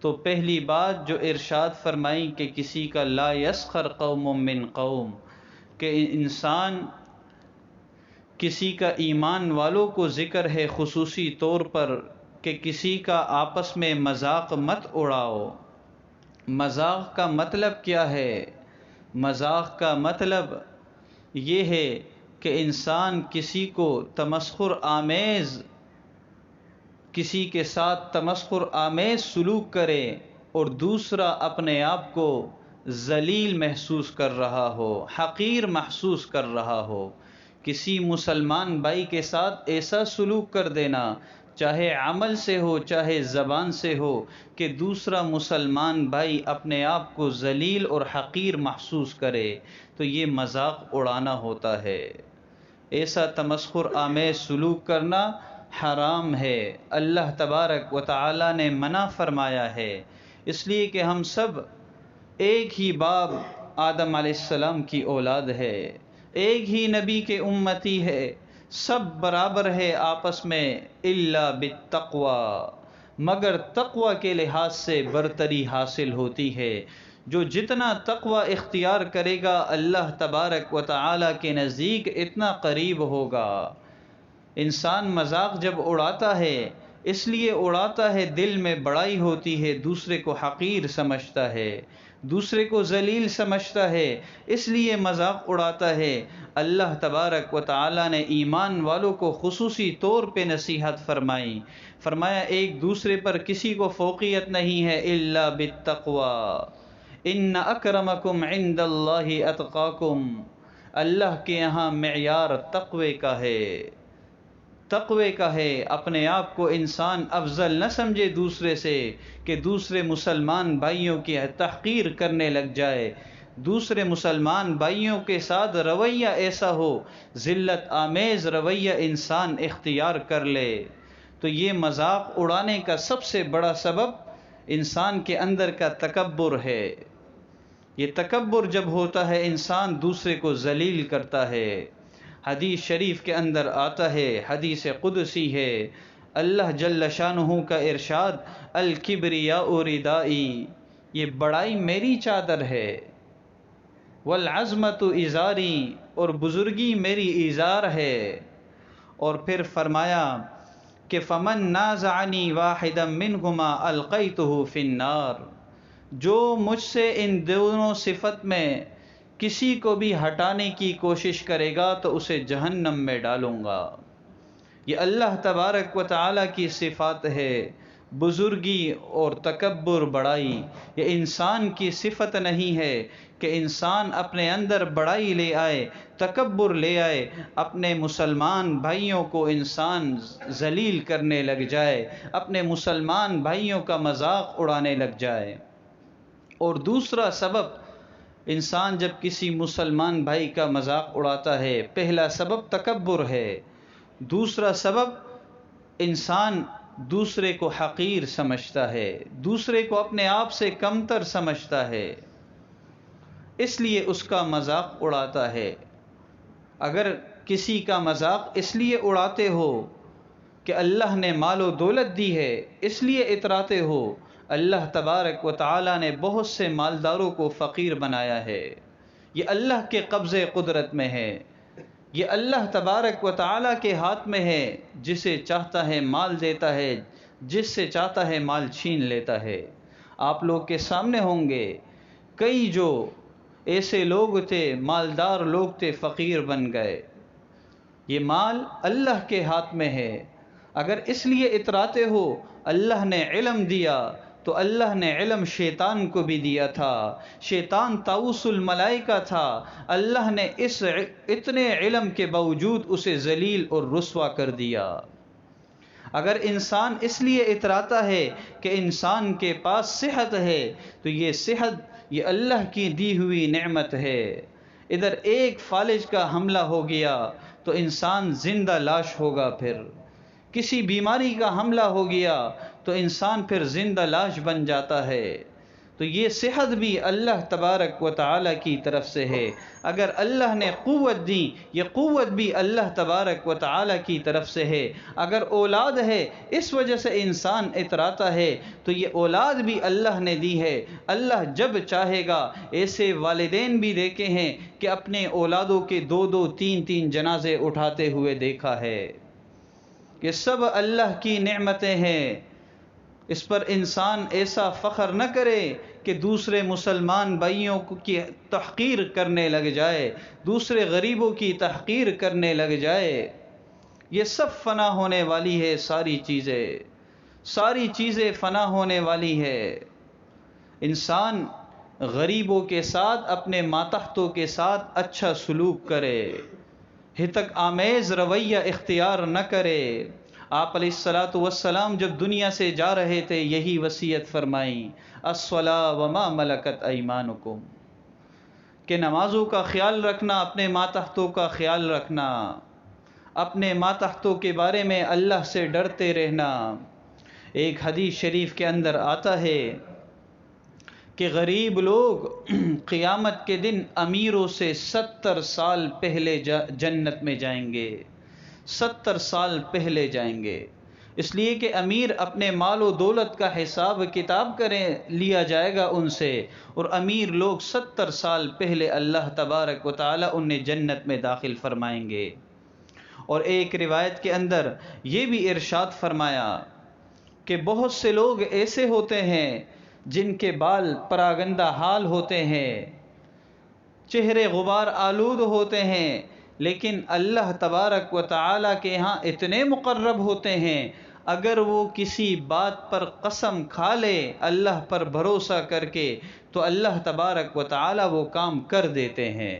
تو پہلی بات جو ارشاد فرمائی کہ کسی کا لا یسخر قوم من قوم، کہ انسان کسی کا ایمان والوں کو ذکر ہے خصوصی طور پر کہ کسی کا آپس میں مذاق مت اڑاؤ۔ مذاق کا مطلب کیا ہے؟ مذاق کا مطلب یہ ہے کہ انسان کسی کو تمسخر آمیز، کسی کے ساتھ تمسخر آمیز سلوک کرے اور دوسرا اپنے آپ کو ذلیل محسوس کر رہا ہو، حقیر محسوس کر رہا ہو۔ کسی مسلمان بھائی کے ساتھ ایسا سلوک کر دینا، چاہے عمل سے ہو چاہے زبان سے ہو، کہ دوسرا مسلمان بھائی اپنے آپ کو ذلیل اور حقیر محسوس کرے، تو یہ مذاق اڑانا ہوتا ہے۔ ایسا تمسخر آمیز سلوک کرنا حرام ہے، اللہ تبارک و تعالی نے منع فرمایا ہے، اس لیے کہ ہم سب ایک ہی باپ آدم علیہ السلام کی اولاد ہے، ایک ہی نبی کے امتی ہے، سب برابر ہے آپس میں، الا بالتقوی، مگر تقوی کے لحاظ سے برتری حاصل ہوتی ہے۔ جو جتنا تقوی اختیار کرے گا اللہ تبارک و تعالی کے نزدیک اتنا قریب ہوگا۔ انسان مذاق جب اڑاتا ہے اس لیے اڑاتا ہے، دل میں بڑائی ہوتی ہے، دوسرے کو حقیر سمجھتا ہے، دوسرے کو ذلیل سمجھتا ہے، اس لیے مذاق اڑاتا ہے۔ اللہ تبارک و تعالی نے ایمان والوں کو خصوصی طور پہ نصیحت فرمائی، فرمایا ایک دوسرے پر کسی کو فوقیت نہیں ہے، الا بالتقوی، ان اکرمکم عند اللہ اتقاکم، اللہ کے یہاں معیار تقوی کا ہے، تقوی کا ہے۔ اپنے آپ کو انسان افضل نہ سمجھے دوسرے سے، کہ دوسرے مسلمان بھائیوں کی تحقیر کرنے لگ جائے، دوسرے مسلمان بھائیوں کے ساتھ رویہ ایسا ہو، ذلت آمیز رویہ انسان اختیار کر لے، تو یہ مذاق اڑانے کا سب سے بڑا سبب انسان کے اندر کا تکبر ہے۔ یہ تکبر جب ہوتا ہے انسان دوسرے کو ذلیل کرتا ہے۔ حدیث شریف کے اندر آتا ہے، حدیث قدسی ہے، اللہ جل شانہ کا ارشاد، الکبریاء ردائی، یہ بڑائی میری چادر ہے، والعظمت ازاری، اور بزرگی میری ازار ہے۔ اور پھر فرمایا کہ فمن نازعنی واحدا منہما القیتہ فی النار، جو مجھ سے ان دونوں صفت میں کسی کو بھی ہٹانے کی کوشش کرے گا تو اسے جہنم میں ڈالوں گا۔ یہ اللہ تبارک و تعالی کی صفات ہے، بزرگی اور تکبر، بڑائی، یہ انسان کی صفت نہیں ہے کہ انسان اپنے اندر بڑائی لے آئے، تکبر لے آئے، اپنے مسلمان بھائیوں کو انسان ذلیل کرنے لگ جائے، اپنے مسلمان بھائیوں کا مذاق اڑانے لگ جائے۔ اور دوسرا سبب انسان جب کسی مسلمان بھائی کا مذاق اڑاتا ہے، پہلا سبب تکبر ہے، دوسرا سبب انسان دوسرے کو حقیر سمجھتا ہے، دوسرے کو اپنے آپ سے کمتر سمجھتا ہے، اس لیے اس کا مذاق اڑاتا ہے۔ اگر کسی کا مذاق اس لیے اڑاتے ہو کہ اللہ نے مال و دولت دی ہے اس لیے اتراتے ہو، اللہ تبارک و تعالی نے بہت سے مالداروں کو فقیر بنایا ہے، یہ اللہ کے قبضے قدرت میں ہے، یہ اللہ تبارک و تعالی کے ہاتھ میں ہے، جسے چاہتا ہے مال دیتا ہے، جس سے چاہتا ہے مال چھین لیتا ہے۔ آپ لوگ کے سامنے ہوں گے کئی جو ایسے لوگ تھے، مالدار لوگ تھے، فقیر بن گئے۔ یہ مال اللہ کے ہاتھ میں ہے، اگر اس لیے اتراتے ہو، اللہ نے علم دیا تو اللہ نے علم شیطان کو بھی دیا تھا، شیطان طاؤس الملائکہ تھا، اللہ نے اس اتنے علم کے باوجود اسے ذلیل اور رسوا کر دیا۔ اگر انسان اس لیے اتراتا ہے کہ انسان کے پاس صحت ہے تو یہ صحت یہ اللہ کی دی ہوئی نعمت ہے، ادھر ایک فالج کا حملہ ہو گیا تو انسان زندہ لاش ہوگا، پھر کسی بیماری کا حملہ ہو گیا تو انسان پھر زندہ لاش بن جاتا ہے۔ تو یہ صحت بھی اللہ تبارک و تعالیٰ کی طرف سے ہے۔ اگر اللہ نے قوت دی، یہ قوت بھی اللہ تبارک و تعالیٰ کی طرف سے ہے۔ اگر اولاد ہے، اس وجہ سے انسان اتراتا ہے، تو یہ اولاد بھی اللہ نے دی ہے۔ اللہ جب چاہے گا، ایسے والدین بھی دیکھے ہیں کہ اپنے اولادوں کے 2 3 جنازے اٹھاتے ہوئے دیکھا ہے۔ یہ سب اللہ کی نعمتیں ہیں۔ اس پر انسان ایسا فخر نہ کرے کہ دوسرے مسلمان بھائیوں کی تحقیر کرنے لگ جائے، دوسرے غریبوں کی تحقیر کرنے لگ جائے۔ یہ سب فنا ہونے والی ہے، ساری چیزیں فنا ہونے والی ہے۔ انسان غریبوں کے ساتھ، اپنے ماتحتوں کے ساتھ اچھا سلوک کرے، ہتک آمیز رویہ اختیار نہ کرے۔ آپ علیہ الصلاۃ والسلام جب دنیا سے جا رہے تھے، یہی وصیت فرمائی، الصلاۃ وما ملکت ایمانکم، کہ نمازوں کا خیال رکھنا، اپنے ماتحتوں کا خیال رکھنا، اپنے ماتحتوں کے بارے میں اللہ سے ڈرتے رہنا۔ ایک حدیث شریف کے اندر آتا ہے کہ غریب لوگ قیامت کے دن امیروں سے 70 سال پہلے جنت میں جائیں گے، 70 سال پہلے جائیں گے، اس لیے کہ امیر اپنے مال و دولت کا حساب کتاب لیا جائے گا ان سے، اور امیر لوگ 70 سال پہلے اللہ تبارک و تعالی انہیں جنت میں داخل فرمائیں گے۔ اور ایک روایت کے اندر یہ بھی ارشاد فرمایا کہ بہت سے لوگ ایسے ہوتے ہیں جن کے بال پراگندہ حال ہوتے ہیں، چہرے غبار آلود ہوتے ہیں، لیکن اللہ تبارک و تعالیٰ کے ہاں اتنے مقرب ہوتے ہیں، اگر وہ کسی بات پر قسم کھا لے اللہ پر بھروسہ کر کے، تو اللہ تبارک و تعالیٰ وہ کام کر دیتے ہیں۔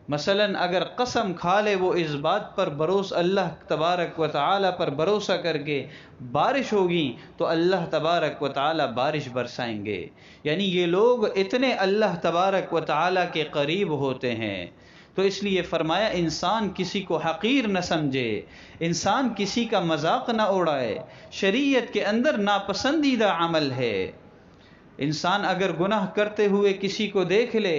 مثلا اگر قسم کھا لے وہ اس بات پر اللہ تبارک و تعالیٰ پر بھروسہ کر کے بارش ہوگی، تو اللہ تبارک و تعالیٰ بارش برسائیں گے۔ یعنی یہ لوگ اتنے اللہ تبارک و تعالیٰ کے قریب ہوتے ہیں۔ تو اس لیے فرمایا انسان کسی کو حقیر نہ سمجھے، انسان کسی کا مذاق نہ اڑائے، شریعت کے اندر ناپسندیدہ عمل ہے۔ انسان اگر گناہ کرتے ہوئے کسی کو دیکھ لے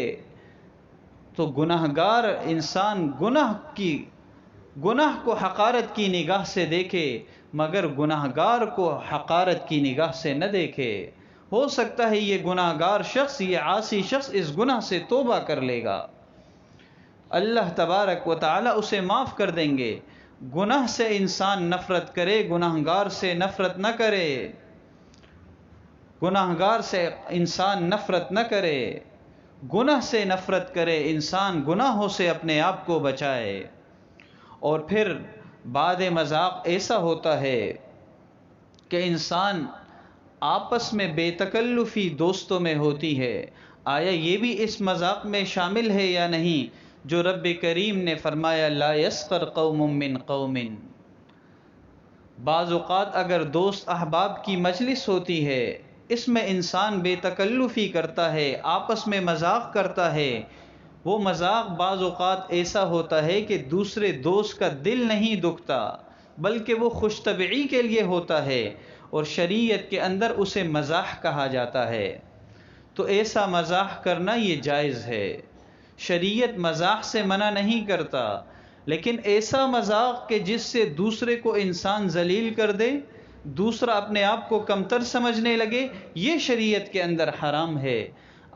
تو گناہگار انسان گناہ کو حقارت کی نگاہ سے دیکھے، مگر گناہگار کو حقارت کی نگاہ سے نہ دیکھے۔ ہو سکتا ہے یہ گناہگار شخص، یہ عاصی شخص اس گناہ سے توبہ کر لے گا، اللہ تبارک و تعالی اسے معاف کر دیں گے۔ گناہ سے انسان نفرت کرے، گناہگار سے نفرت نہ کرے، گناہگار سے انسان نفرت نہ کرے، گناہ سے نفرت کرے، انسان گناہوں سے اپنے آپ کو بچائے۔ اور پھر بعد مذاق ایسا ہوتا ہے کہ انسان آپس میں بے تکلفی دوستوں میں ہوتی ہے، آیا یہ بھی اس مذاق میں شامل ہے یا نہیں؟ جو رب کریم نے فرمایا لا یسخر قوم من قوم۔ بعض اوقات اگر دوست احباب کی مجلس ہوتی ہے، اس میں انسان بے تکلفی کرتا ہے، آپس میں مذاق کرتا ہے، وہ مذاق بعض اوقات ایسا ہوتا ہے کہ دوسرے دوست کا دل نہیں دکھتا، بلکہ وہ خوش طبعی کے لیے ہوتا ہے، اور شریعت کے اندر اسے مزاح کہا جاتا ہے۔ تو ایسا مزاح کرنا یہ جائز ہے، شریعت مزاح سے منع نہیں کرتا، لیکن ایسا مذاق کہ جس سے دوسرے کو انسان ذلیل کر دے، دوسرا اپنے آپ کو کمتر سمجھنے لگے، یہ شریعت کے اندر حرام ہے۔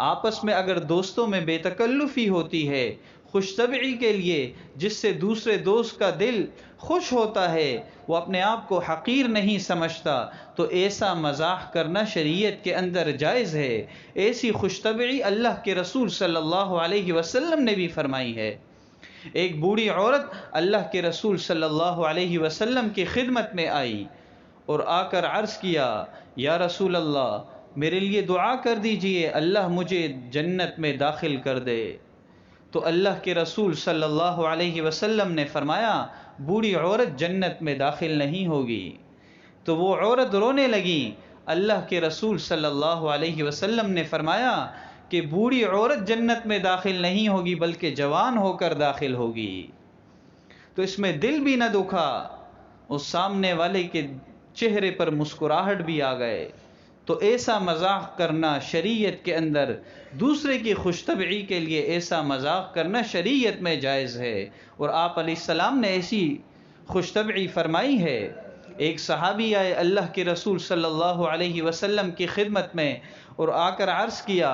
آپس میں اگر دوستوں میں بے تکلفی ہوتی ہے خوش طبعی کے لیے، جس سے دوسرے دوست کا دل خوش ہوتا ہے، وہ اپنے آپ کو حقیر نہیں سمجھتا، تو ایسا مزاح کرنا شریعت کے اندر جائز ہے۔ ایسی خوش طبعی اللہ کے رسول صلی اللہ علیہ وسلم نے بھی فرمائی ہے۔ ایک بوڑھی عورت اللہ کے رسول صلی اللہ علیہ وسلم کی خدمت میں آئی اور آ کر عرض کیا، یا رسول اللہ میرے لیے دعا کر دیجئے، اللہ مجھے جنت میں داخل کر دے۔ تو اللہ کے رسول صلی اللہ علیہ وسلم نے فرمایا بوڑھی عورت جنت میں داخل نہیں ہوگی۔ تو وہ عورت رونے لگی۔ اللہ کے رسول صلی اللہ علیہ وسلم نے فرمایا کہ بوڑھی عورت جنت میں داخل نہیں ہوگی بلکہ جوان ہو کر داخل ہوگی۔ تو اس میں دل بھی نہ دکھا، اس سامنے والے کے چہرے پر مسکراہٹ بھی آ گئے، تو ایسا مذاق کرنا شریعت کے اندر، دوسرے کی خوش طبعی کے لیے ایسا مذاق کرنا شریعت میں جائز ہے، اور آپ علیہ السلام نے ایسی خوش طبعی فرمائی ہے۔ ایک صحابی آئے اللہ کے رسول صلی اللہ علیہ وسلم کی خدمت میں اور آ کر عرض کیا،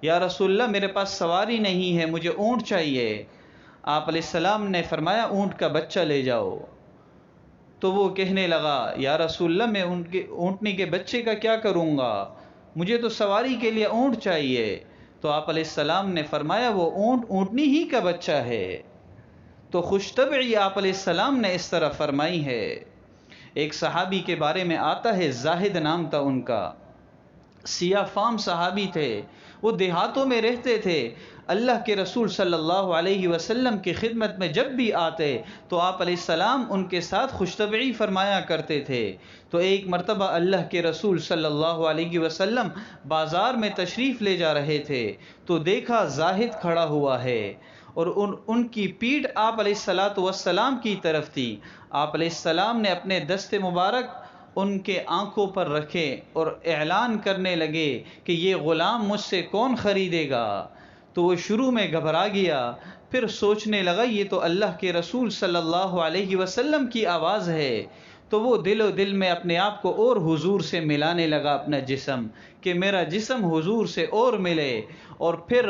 یا رسول اللہ میرے پاس سواری نہیں ہے، مجھے اونٹ چاہیے۔ آپ علیہ السلام نے فرمایا اونٹ کا بچہ لے جاؤ۔ تو وہ کہنے لگا، یا رسول اللہ میں اونٹنی کے بچے کا کیا کروں گا، مجھے تو سواری کے لیے اونٹ چاہیے۔ تو آپ علیہ السلام نے فرمایا وہ اونٹنی ہی کا بچہ ہے۔ تو خوش طبعی آپ علیہ السلام نے اس طرح فرمائی ہے۔ ایک صحابی کے بارے میں آتا ہے، زاہد نام تھا ان کا، سیاہ فام صحابی تھے، وہ دیہاتوں میں رہتے تھے۔ اللہ کے رسول صلی اللہ علیہ وسلم کی خدمت میں جب بھی آتے تو آپ علیہ السلام ان کے ساتھ خوش طبعی فرمایا کرتے تھے۔ تو ایک مرتبہ اللہ کے رسول صلی اللہ علیہ وسلم بازار میں تشریف لے جا رہے تھے تو دیکھا زاہد کھڑا ہوا ہے، اور ان کی پیٹھ آپ علیہ السلام کی طرف تھی۔ آپ علیہ السلام نے اپنے دست مبارک ان کے آنکھوں پر رکھے اور اعلان کرنے لگے کہ یہ غلام مجھ سے کون خریدے گا؟ تو وہ شروع میں گھبرا گیا، پھر سوچنے لگا یہ تو اللہ کے رسول صلی اللہ علیہ وسلم کی آواز ہے۔ تو وہ دل و دل میں اپنے آپ کو اور حضور سے ملانے لگا، اپنا جسم، کہ میرا جسم حضور سے اور ملے۔ اور پھر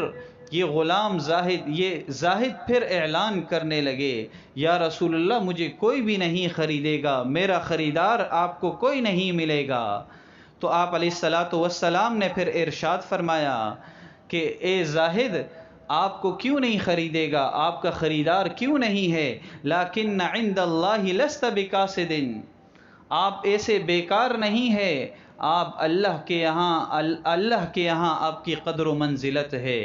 یہ غلام زاہد پھر اعلان کرنے لگے، یا رسول اللہ مجھے کوئی بھی نہیں خریدے گا، میرا خریدار آپ کو کوئی نہیں ملے گا۔ تو آپ علیہ السلام نے پھر ارشاد فرمایا کہ اے زاہد، آپ کو کیوں نہیں خریدے گا، آپ کا خریدار کیوں نہیں ہے؟ لیکن عند اللہ لست بکاسد، آپ ایسے بیکار نہیں ہے، آپ اللہ کے یہاں آپ کی قدر و منزلت ہے۔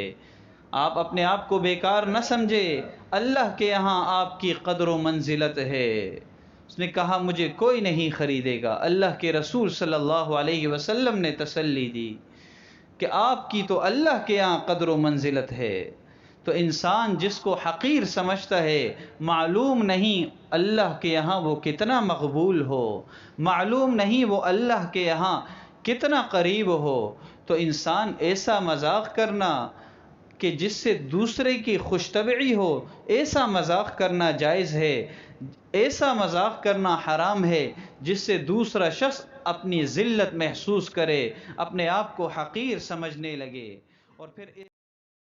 آپ اپنے آپ کو بیکار نہ سمجھے، اللہ کے یہاں آپ کی قدر و منزلت ہے۔ اس نے کہا مجھے کوئی نہیں خریدے گا۔ اللہ کے رسول صلی اللہ علیہ وسلم نے تسلی دی کہ آپ کی تو اللہ کے یہاں قدر و منزلت ہے۔ تو انسان جس کو حقیر سمجھتا ہے، معلوم نہیں اللہ کے یہاں وہ کتنا مقبول ہو، معلوم نہیں وہ اللہ کے یہاں کتنا قریب ہو۔ تو انسان ایسا مذاق کرنا کہ جس سے دوسرے کی خوش طبعی ہو، ایسا مذاق کرنا جائز ہے، ایسا مذاق کرنا حرام ہے جس سے دوسرا شخص اپنی ذلت محسوس کرے، اپنے آپ کو حقیر سمجھنے لگے، اور پھر